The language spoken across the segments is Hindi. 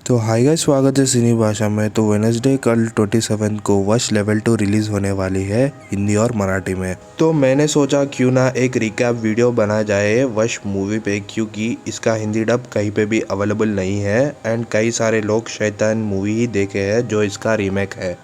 तो हाय गाइस, स्वागत है सिनी भाषा में। तो वेडनेसडे कल 27 को वश लेवल 2 रिलीज़ होने वाली है हिंदी और मराठी में। तो मैंने सोचा क्यों ना एक रिकैप वीडियो बना जाए वश मूवी पे, क्योंकि इसका हिंदी डब कहीं पे भी अवेलेबल नहीं है एंड कई सारे लोग शैतान मूवी ही देखे हैं जो इसका रीमेक है।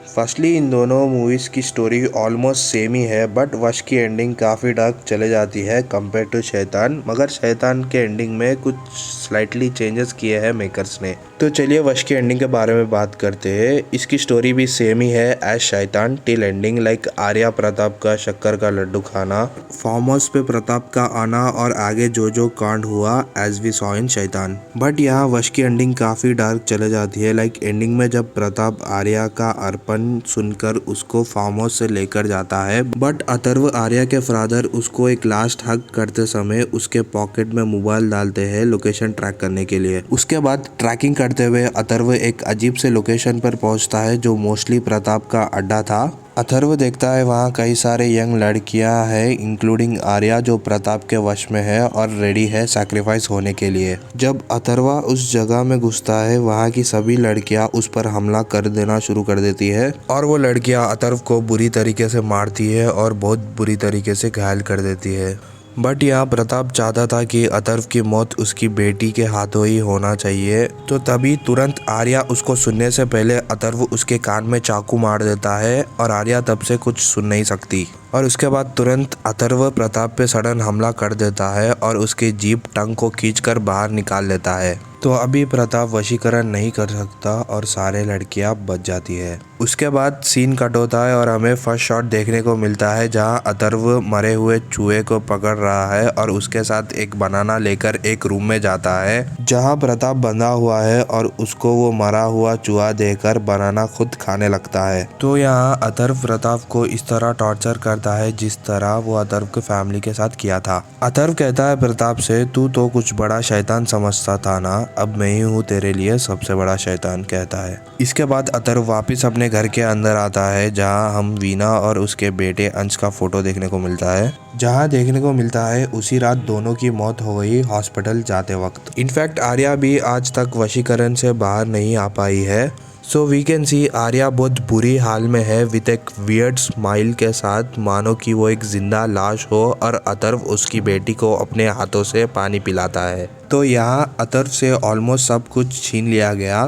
फर्स्टली इन दोनों मूवीज़ की स्टोरी ऑलमोस्ट सेम ही है, बट वश की एंडिंग काफ़ी डार्क चले जाती है कंपेयर टू शैतान। मगर शैतान के एंडिंग में कुछ स्लाइटली चेंजेस किए हैं मेकर्स ने। तो चलिए वश की एंडिंग के बारे में बात करते हैं। इसकी स्टोरी भी सेम ही है एज शैतान till ending, like Arya Pratap का शक्कर का लड्डू खाना, फार्म हाउस पे प्रताप का आना और आगे जो जो कांड हुआ एज वी सॉ इन शैतान। बट यहाँ वश की एंडिंग काफ़ी डार्क चले जाती है। लाइक एंडिंग में जब प्रताप आर्या का अर्पण सुनकर उसको फार्म हाउस से लेकर जाता है, बट अथर्व आर्या के फादर उसको एक लास्ट हग करते समय उसके पॉकेट में मोबाइल डालते हैं लोकेशन ट्रैक करने के लिए। उसके बाद ट्रैकिंग करते हुए अथर्व एक अजीब से लोकेशन पर पहुंचता है जो मोस्टली प्रताप का अड्डा था। अथर्व देखता है वहाँ कई सारे यंग लड़कियां हैं इंक्लूडिंग आर्या जो प्रताप के वश में है और रेडी है सैक्रिफाइस होने के लिए। जब अथर्वा उस जगह में घुसता है, वहाँ की सभी लड़कियां उस पर हमला कर देना शुरू कर देती है और वो लड़कियां अथर्व को बुरी तरीके से मारती है और बहुत बुरी तरीके से घायल कर देती है। बट यहाँ प्रताप चाहता था कि अथर्व की मौत उसकी बेटी के हाथों ही होना चाहिए। तो तभी तुरंत आर्या उसको सुनने से पहले अथर्व उसके कान में चाकू मार देता है और आर्या तब से कुछ सुन नहीं सकती। और उसके बाद तुरंत अथर्व प्रताप पे सडन हमला कर देता है और उसकी जीप टंग को खींचकर बाहर निकाल लेता है। तो अभी प्रताप वशीकरण नहीं कर सकता और सारे लड़कियां बच जाती है। उसके बाद सीन कट होता है और हमें फर्स्ट शॉट देखने को मिलता है जहां अथर्व मरे हुए चूहे को पकड़ रहा है और उसके साथ एक बनाना लेकर एक रूम में जाता है जहां प्रताप बंधा हुआ है और उसको वो मरा हुआ चूहा देकर बनाना खुद खाने लगता है। तो यहाँ अथर्व प्रताप को इस तरह टॉर्चर करता है जिस तरह वो अथर्व के फैमिली के साथ किया था। अथर्व कहता है प्रताप से, तू तो कुछ बड़ा शैतान समझता था ना, अब मैं ही हूँ तेरे लिए सबसे बड़ा शैतान, कहता है। इसके बाद अथर्व वापस अपने घर के अंदर आता है जहाँ हम वीना और उसके बेटे अंश का फोटो देखने को मिलता है। जहाँ देखने को मिलता है उसी रात दोनों की मौत हो गई हॉस्पिटल जाते वक्त। इनफैक्ट आर्या भी आज तक वशीकरण से बाहर नहीं आ पाई है। So we can see Arya बहुत बुरी हाल में है विद एक वियर्ड स्माइल के साथ, मानो कि वो एक जिंदा लाश हो और अथर्व उसकी बेटी को अपने हाथों से पानी पिलाता है। तो यहाँ अथर्व से ऑलमोस्ट सब कुछ छीन लिया गया,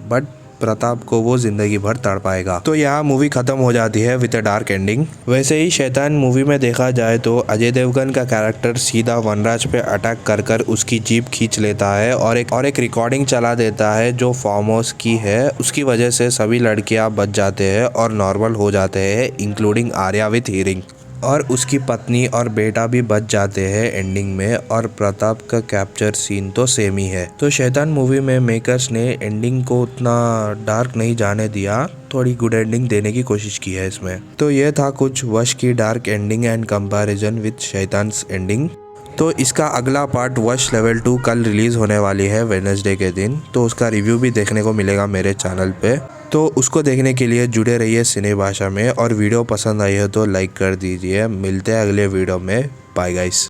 बट प्रताप को वो जिंदगी भर तड़पाएगा। तो यहाँ मूवी खत्म हो जाती है विद अ डार्क एंडिंग। वैसे ही शैतान मूवी में देखा जाए तो अजय देवगन का कैरेक्टर सीधा वनराज पे अटैक कर कर उसकी जीप खींच लेता है और एक रिकॉर्डिंग चला देता है जो फार्म हाउस की है। उसकी वजह से सभी लड़कियां बच जाते हैं और नॉर्मल हो जाते हैं इंक्लूडिंग आर्या विथ हियरिंग, और उसकी पत्नी और बेटा भी बच जाते हैं एंडिंग में। और प्रताप का कैप्चर सीन तो सेम ही है। तो शैतान मूवी में मेकर्स ने एंडिंग को उतना डार्क नहीं जाने दिया, थोड़ी गुड एंडिंग देने की कोशिश की है इसमें। तो ये था कुछ वश की dark ending and comparison with Shaitaan's ending. तो इसका अगला पार्ट वश लेवल 2 कल रिलीज होने वाली है वेडनेसडे के दिन। तो उसका रिव्यू भी देखने को मिलेगा मेरे चैनल पे। तो उसको देखने के लिए जुड़े रहिए सिने भाषा में, और वीडियो पसंद आई है तो लाइक कर दीजिए। मिलते हैं अगले वीडियो में। Bye guys.